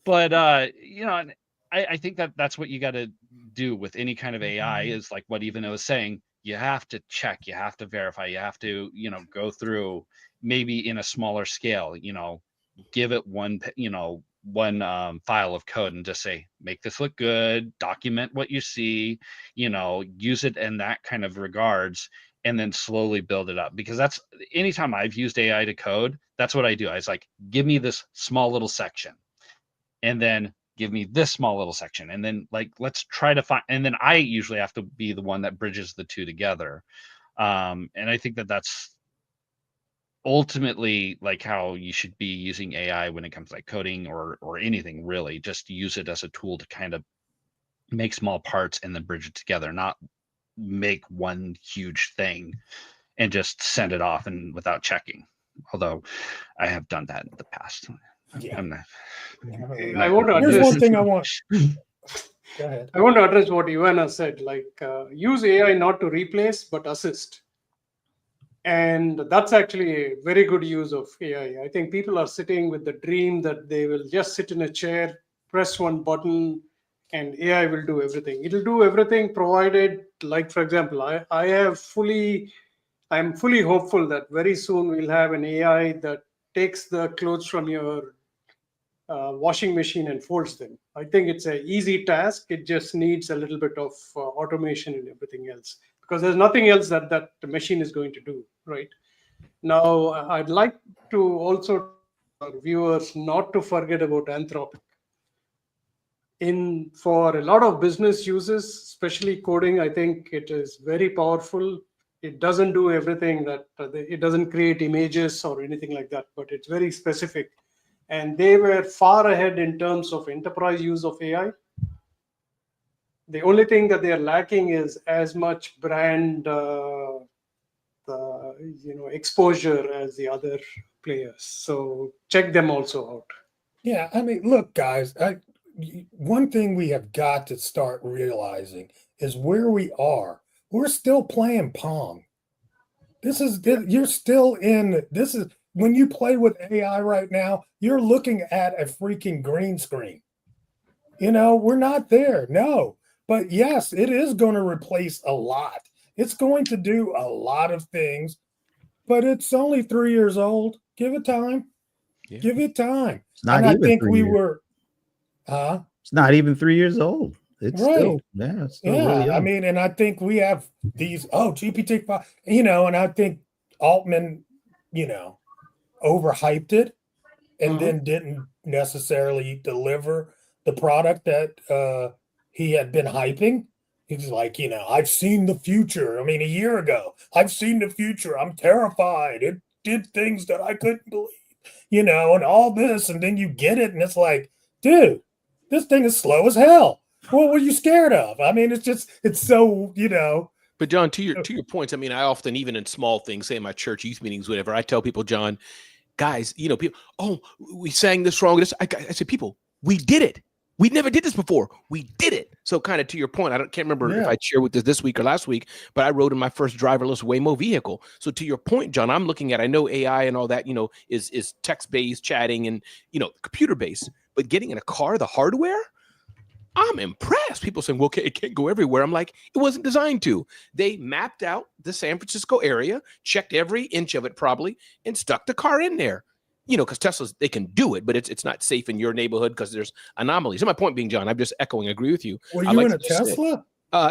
But, you know, I think that's what you got to do with any kind of AI is like what Ivana was saying. You have to check, you have to verify, you have to, you know, go through maybe in a smaller scale, you know, give it one file of code and just say, make this look good, document what you see, you know, use it in that kind of regards, and then slowly build it up. Because that's anytime I've used AI to code, that's what I do. I was like, give me this small little section, and then give me this small little section, and then like, let's try to find, and then I usually have to be the one that bridges the two together. And I think that's ultimately like how you should be using AI when it comes to like coding or anything really. Just use it as a tool to kind of make small parts and then bridge it together, not make one huge thing and just send it off and without checking. Although I have done that in the past. Yeah. I want to address Here's one thing I want. Go ahead. I want to address what Ivana said, like use AI not to replace, but assist. And that's actually a very good use of AI. I think people are sitting with the dream that they will just sit in a chair, press one button, and AI will do everything. It'll do everything provided, like, for example, I'm fully hopeful that very soon we'll have an AI that takes the clothes from your washing machine and folds them. I think it's an easy task. It just needs a little bit of automation and everything else, because there's nothing else that the machine is going to do, right? Now, I'd like to also tell our viewers not to forget about Anthropic. For a lot of business uses, especially coding, I think it is very powerful. It doesn't do everything that it doesn't create images or anything like that, but it's very specific. And they were far ahead in terms of enterprise use of AI. The only thing that they are lacking is as much brand exposure as the other players. So check them also out. Yeah, I mean, look, guys, one thing we have got to start realizing is where we are. We're still playing Pong. You're still in, this is, when you play with AI right now, you're looking at a freaking green screen. We're not there. No. But yes, it is going to replace a lot. It's going to do a lot of things, but it's only 3 years old. Give it time. Yeah. Give it time. It's not And I even think 3 we years. were, It's not even 3 years old. It's right. still really young. I mean, and I think we have these, GPT-5, and I think Altman, overhyped it and then didn't necessarily deliver the product that he had been hyping. He's like, I've seen the future. I mean, a year ago, I've seen the future. I'm terrified. It did things that I couldn't believe, and all this. And then you get it, and it's like, dude, this thing is slow as hell. What were you scared of? I mean, it's so, But John, to your points, I mean, I often, even in small things, say in my church youth meetings, whatever, I tell people, John, guys, people, oh, we sang this wrong. I said, people, we did it. We never did this before. We did it. So kind of to your point, can't remember if I shared with this week or last week, but I rode in my first driverless Waymo vehicle. So to your point, John, I'm looking at, I know AI and all that, is text-based chatting and, computer-based, but getting in a car, the hardware, I'm impressed. People saying, well, okay, it can't go everywhere. I'm like, it wasn't designed to. They mapped out the San Francisco area, checked every inch of it probably, and stuck the car in there. Because Teslas, they can do it, but it's not safe in your neighborhood because there's anomalies. So my point being, John, I'm just echoing, agree with you. Were you in a Tesla?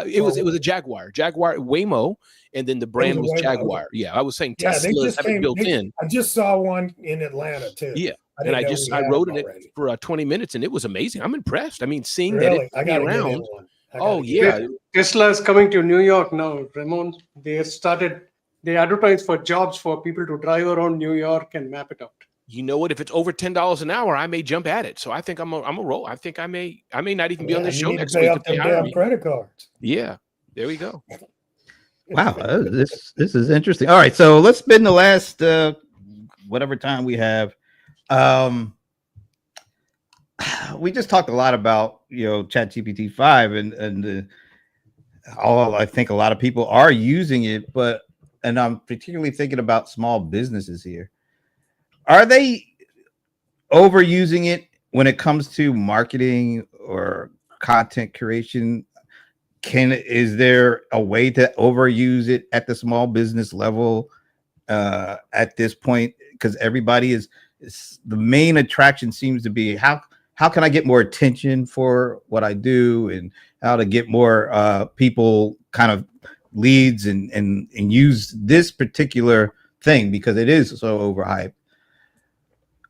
It was a Jaguar Waymo, and then the brand was Jaguar. Okay. Yeah, I was saying Teslas have it built in. I just saw one in Atlanta too. Yeah. And I rode in it for 20 minutes, and it was amazing. I'm impressed. I mean, seeing that it's around. Oh yeah, Tesla is coming to New York now, Ramon. They advertise for jobs for people to drive around New York and map it out. You know what? If it's over $10 an hour, I may jump at it. So I think I'm a roll. I think I may not even be on the show next week. If they hire me. Credit cards. Yeah, there we go. Wow, this is interesting. All right, so let's spend the last whatever time we have. We just talked a lot about ChatGPT 5 and I think a lot of people are using it, and I'm particularly thinking about small businesses here. Are they overusing it when it comes to marketing or content creation? Is there a way to overuse it at the small business level at this point? Because everybody is the main attraction seems to be how can I get more attention for what I do, and how to get more people kind of leads and use this particular thing because it is so overhyped.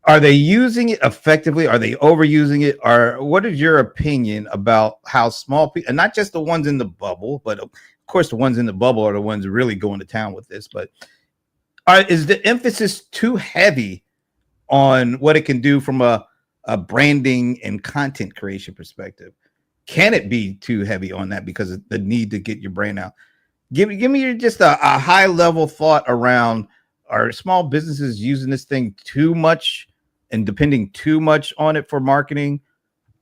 Are they using it effectively? Are they overusing it? Or what is your opinion about how small people, and not just the ones in the bubble, but of course the ones in the bubble are the ones really going to town with this, but is the emphasis too heavy on what it can do from a branding and content creation perspective? Can it be too heavy on that because of the need to get your brand out? Give me just a high level thought around, are small businesses using this thing too much and depending too much on it for marketing?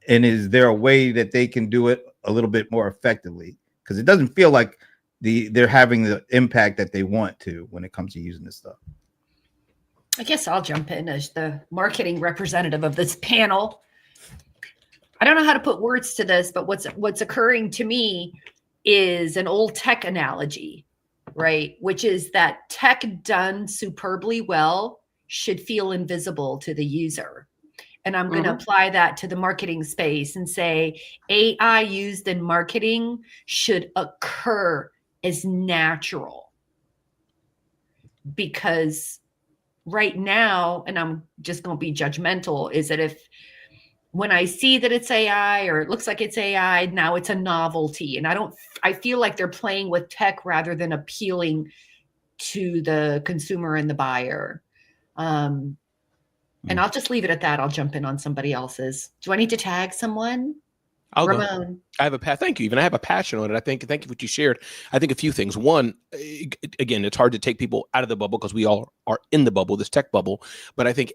And is there a way that they can do it a little bit more effectively? Because it doesn't feel like they're having the impact that they want to when it comes to using this stuff. I guess I'll jump in as the marketing representative of this panel. I don't know how to put words to this, but what's occurring to me is an old tech analogy, right? Which is that tech done superbly well should feel invisible to the user. And I'm going to apply that to the marketing space and say AI used in marketing should occur as natural. Because right now, and I'm just going to be judgmental, is that if when I see that it's AI or it looks like it's AI, now it's a novelty. And I feel like they're playing with tech rather than appealing to the consumer and the buyer. And I'll just leave it at that. I'll jump in on somebody else's. Do I need to tag someone? I'll go. Ramon. I have a thank you. Even I have a passion on it. Thank you for what you shared. I think a few things. One, again, it's hard to take people out of the bubble because we all are in the bubble, this tech bubble. But I think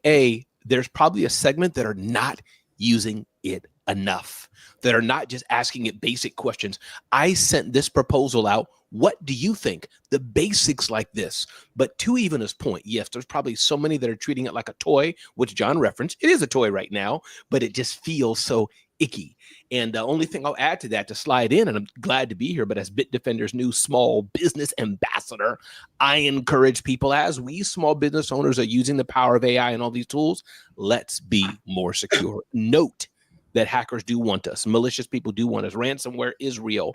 there's probably a segment that are not using it enough, that are not just asking it basic questions. I sent this proposal out. What do you think? The basics like this. But to Evena's point, yes, there's probably so many that are treating it like a toy, which John referenced. It is a toy right now, but it just feels so icky. And the only thing I'll add to that to slide in, and I'm glad to be here, but as Bitdefender's new small business ambassador, I encourage people, as we small business owners are using the power of AI and all these tools, let's be more secure. Note that hackers do want us. Malicious people do want us. Ransomware is real.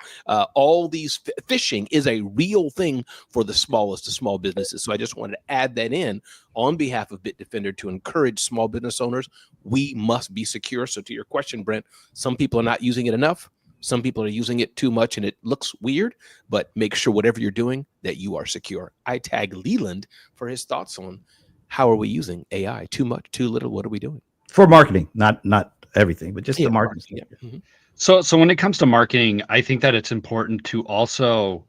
All these phishing is a real thing for the smallest of small businesses. So I just wanted to add that in on behalf of Bitdefender to encourage small business owners. We must be secure. So to your question, Brent, some people are not using it enough. Some people are using it too much and it looks weird, but make sure whatever you're doing that you are secure. I tag Leland for his thoughts on how are we using AI? Too much, too little? What are we doing? For marketing, not everything, but just the marketing. Yeah. Mm-hmm. So when it comes to marketing, I think that it's important to also,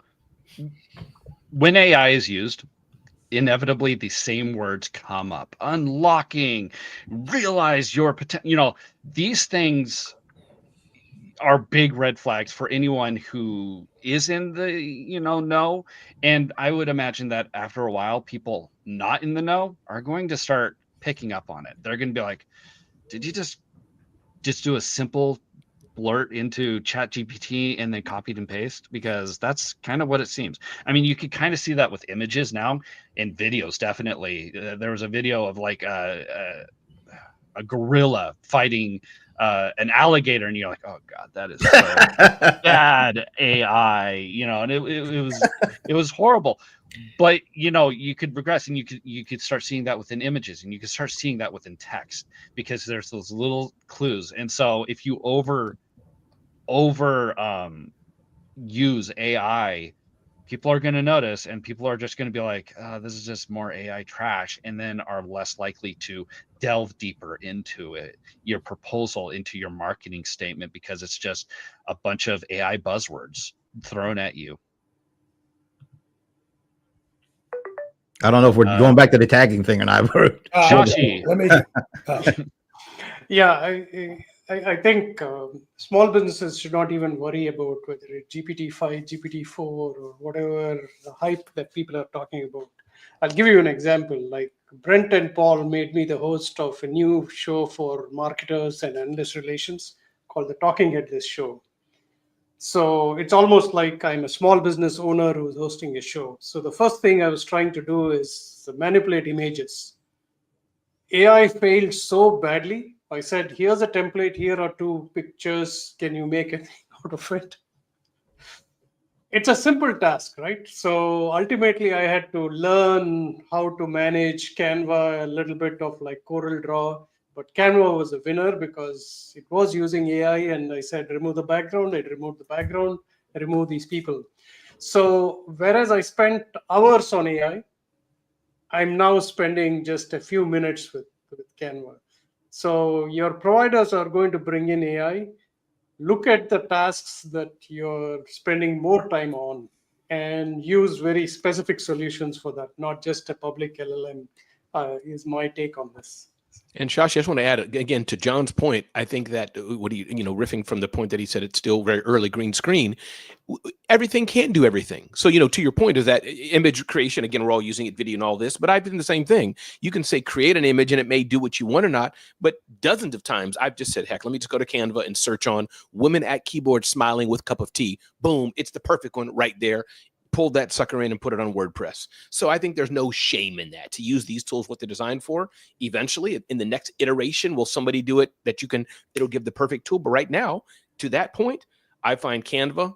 when AI is used, inevitably the same words come up: unlocking, realize your potential. These things are big red flags for anyone who is in the know. And I would imagine that after a while, people not in the know are going to start picking up on it. They're going to be like, did you just do a simple blurt into ChatGPT and then copied and paste? Because that's kind of what it seems. I mean, you could kind of see that with images now, and videos. Definitely, there was a video of like a gorilla fighting an alligator, and you're like, oh god, that is so bad AI, and it was horrible. But you could regress, and you could start seeing that within images, and you could start seeing that within text, because there's those little clues. And so if you over use AI, people are going to notice, and people are just going to be like, this is just more AI trash, and then are less likely to delve deeper into it, your proposal, into your marketing statement, because it's just a bunch of AI buzzwords thrown at you. I don't know if we're going back to the tagging thing or not. Shashi. Let me. Yeah, I think small businesses should not even worry about whether it's GPT-5, GPT-4, or whatever the hype that people are talking about. I'll give you an example. Like Brent and Paul made me the host of a new show for marketers and investor relations called the Talking Heads Show. So it's almost like I'm a small business owner who's hosting a show. So the first thing I was trying to do is manipulate images. AI failed so badly. I said, here's a template, here are 2 pictures. Can you make anything out of it? It's a simple task, right? So ultimately, I had to learn how to manage Canva, a little bit of like Corel Draw. But Canva was a winner because it was using AI. And I said, remove the background. I removed the background, remove these people. So whereas I spent hours on AI, I'm now spending just a few minutes with Canva. So your providers are going to bring in AI. Look at the tasks that you're spending more time on and use very specific solutions for that, not just a public LLM, is my take on this. And Shashi, I just want to add again to John's point. I think that riffing from the point that he said it's still very early green screen, everything can't do everything. So, to your point is that image creation, again, we're all using it, video and all this, but I've done the same thing. You can say, create an image and it may do what you want or not, but dozens of times I've just said, heck, let me just go to Canva and search on women at keyboard smiling with cup of tea. Boom. It's the perfect one right there. Pulled that sucker in and put it on WordPress. So I think there's no shame in that, to use these tools, what they're designed for. Eventually, in the next iteration, will somebody do it that it'll give the perfect tool. But right now, to that point, I find Canva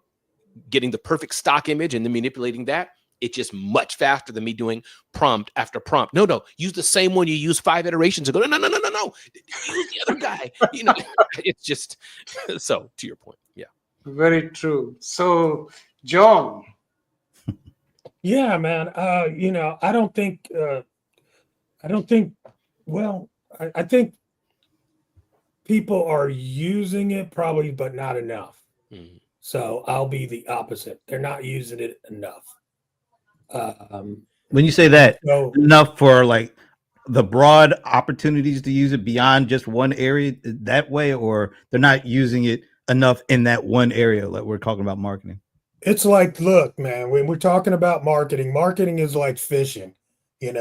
getting the perfect stock image and then manipulating that It's just much faster than me doing prompt after prompt. No, use the same one you use 5 iterations ago. No. Use the other guy. It's just so to your point. Yeah. Very true. So, John. Yeah, man. I don't think. Well, I think people are using it probably, but not enough. Mhm. So I'll be the opposite. They're not using it enough. When you say that, So enough for like the broad opportunities to use it beyond just one area that way, or they're not using it enough in that one area like we're talking about marketing? it's like, look, man, when we're talking about marketing is like fishing, and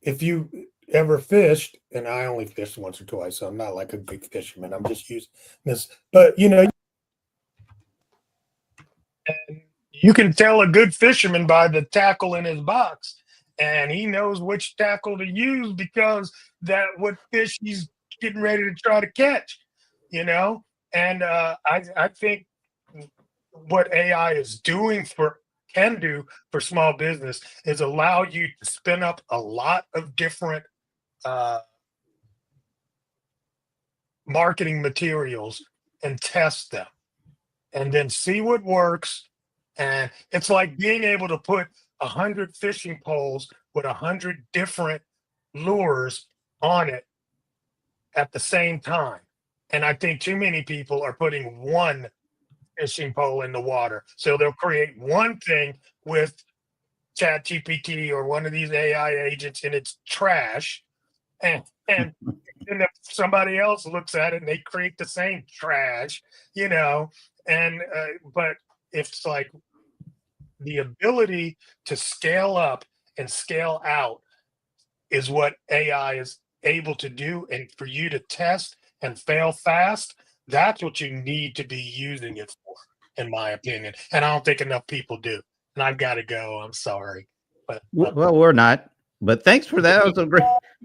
if you ever fished, and I only fished once or twice, so I'm not like a big fisherman. I'm just using this, but and you can tell a good fisherman by the tackle in his box, and he knows which tackle to use because that what fish he's getting ready to try to catch, And I think what AI can do for small business is allow you to spin up a lot of different marketing materials and test them and then see what works. And it's like being able to put 100 fishing poles with 100 different lures on it at the same time. And I think too many people are putting one fishing pole in the water. So they'll create one thing with ChatGPT or one of these AI agents and it's trash. And then if somebody else looks at it and they create the same trash, but it's like the ability to scale up and scale out is what AI is able to do. And for you to test and fail fast, that's what you need to be using it for, in my opinion. And I don't think enough people do. And I've got to go. I'm sorry. But Well, we're not. But thanks for that. That was a great.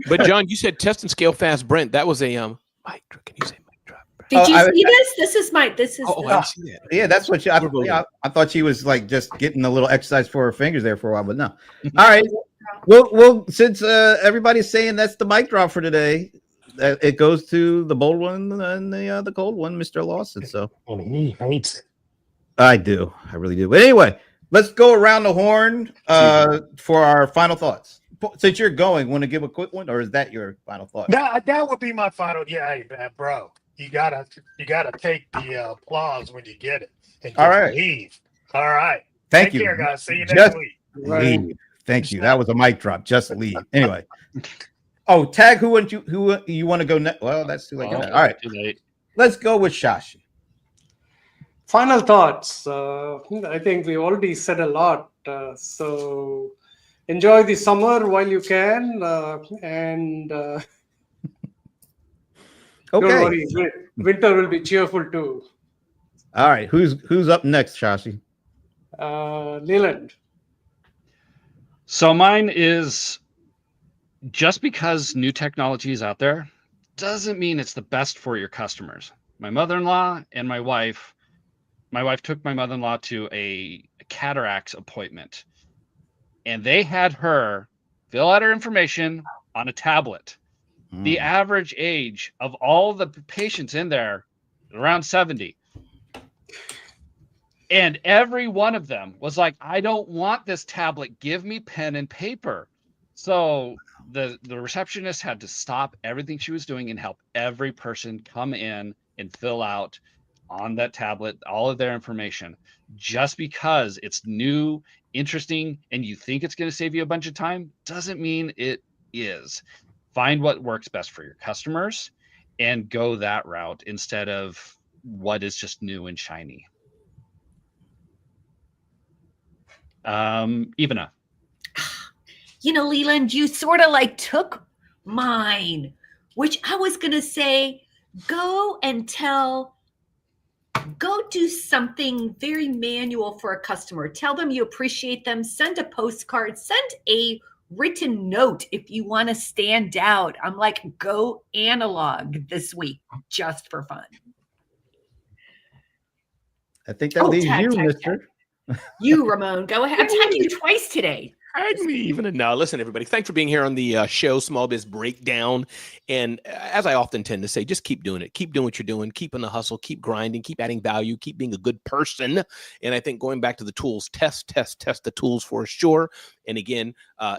But John, you said test and scale fast, Brent. That was a mic drop. Can you say mic drop? Did you see this? This is I didn't see that. Yeah, that's what I thought she was like just getting a little exercise for her fingers there for a while, but no. All right. Well, since everybody's saying that's the mic drop for today, it goes to the bold one and the cold one, Mr. Lawson. So he hates it. I do. I really do. But anyway, let's go around the horn for our final thoughts. Since you're going, want to give a quick one, or is that your final thought? That would be my final. Yeah, hey, bro, you gotta take the applause when you get it, and just leave. All right, thank you. Take care, guys. See you next week. Leave. Thank you. That was a mic drop. Just leave. Anyway. Oh, Tag. Who you want to go next? Well, that's too late. All right. Too late. Let's go with Shashi. Final thoughts. I think we already said a lot. So enjoy the summer while you can, and don't worry, winter will be cheerful too. All right, who's up next, Shashi? Leland. So mine is, just because new technology is out there doesn't mean it's the best for your customers. My mother-in-law and my wife took my mother-in-law to a cataracts appointment, and they had her fill out her information on a tablet. The average age of all the patients in there, around 70. And every one of them was like, I don't want this tablet. Give me pen and paper. So the receptionist had to stop everything she was doing and help every person come in and fill out on that tablet all of their information. Just because it's new, interesting, and you think it's going to save you a bunch of time doesn't mean it is. Find what works best for your customers and go that route instead of what is just new and shiny. Ivana. Leland, you sort of like took mine, which I was going to say, go do something very manual for a customer. Tell them you appreciate them. Send a postcard. Send a written note if you want to stand out. I'm like, go analog this week just for fun. I think that leaves you, Tag. Mister. You, Ramon, go ahead. I'm tagging you twice today. Tag me even. No, listen, everybody. Thanks for being here on the show, Small Biz Breakdown. And as I often tend to say, just keep doing it. Keep doing what you're doing. Keep in the hustle. Keep grinding. Keep adding value. Keep being a good person. And I think going back to the tools, test the tools for sure. And again,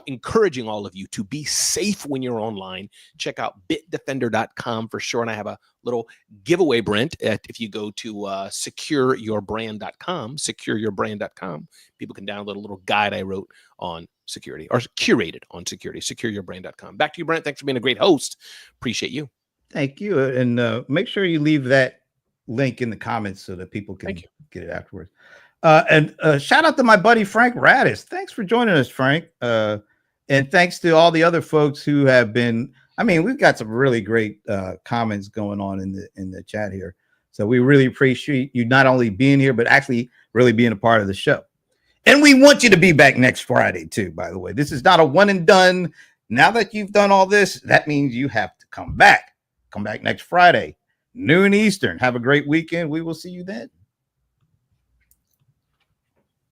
encouraging all of you to be safe when you're online. Check out bitdefender.com for sure. And I have a little giveaway, Brent, if you go to secureyourbrand.com, people can download a little guide I wrote on security, or curated on security, secureyourbrand.com. Back to you, Brent. Thanks for being a great host. Appreciate you. Thank you. And make sure you leave that link in the comments so that people can get it afterwards. And shout out to my buddy Frank Radis. Thanks for joining us, Frank. And thanks to all the other folks who have been. I mean, we've got some really great comments going on in the chat here. So we really appreciate you not only being here, but actually really being a part of the show. And we want you to be back next Friday too, by the way. This is not a one and done. Now that you've done all this, that means you have to come back. Come back next Friday, noon Eastern. Have a great weekend. We will see you then.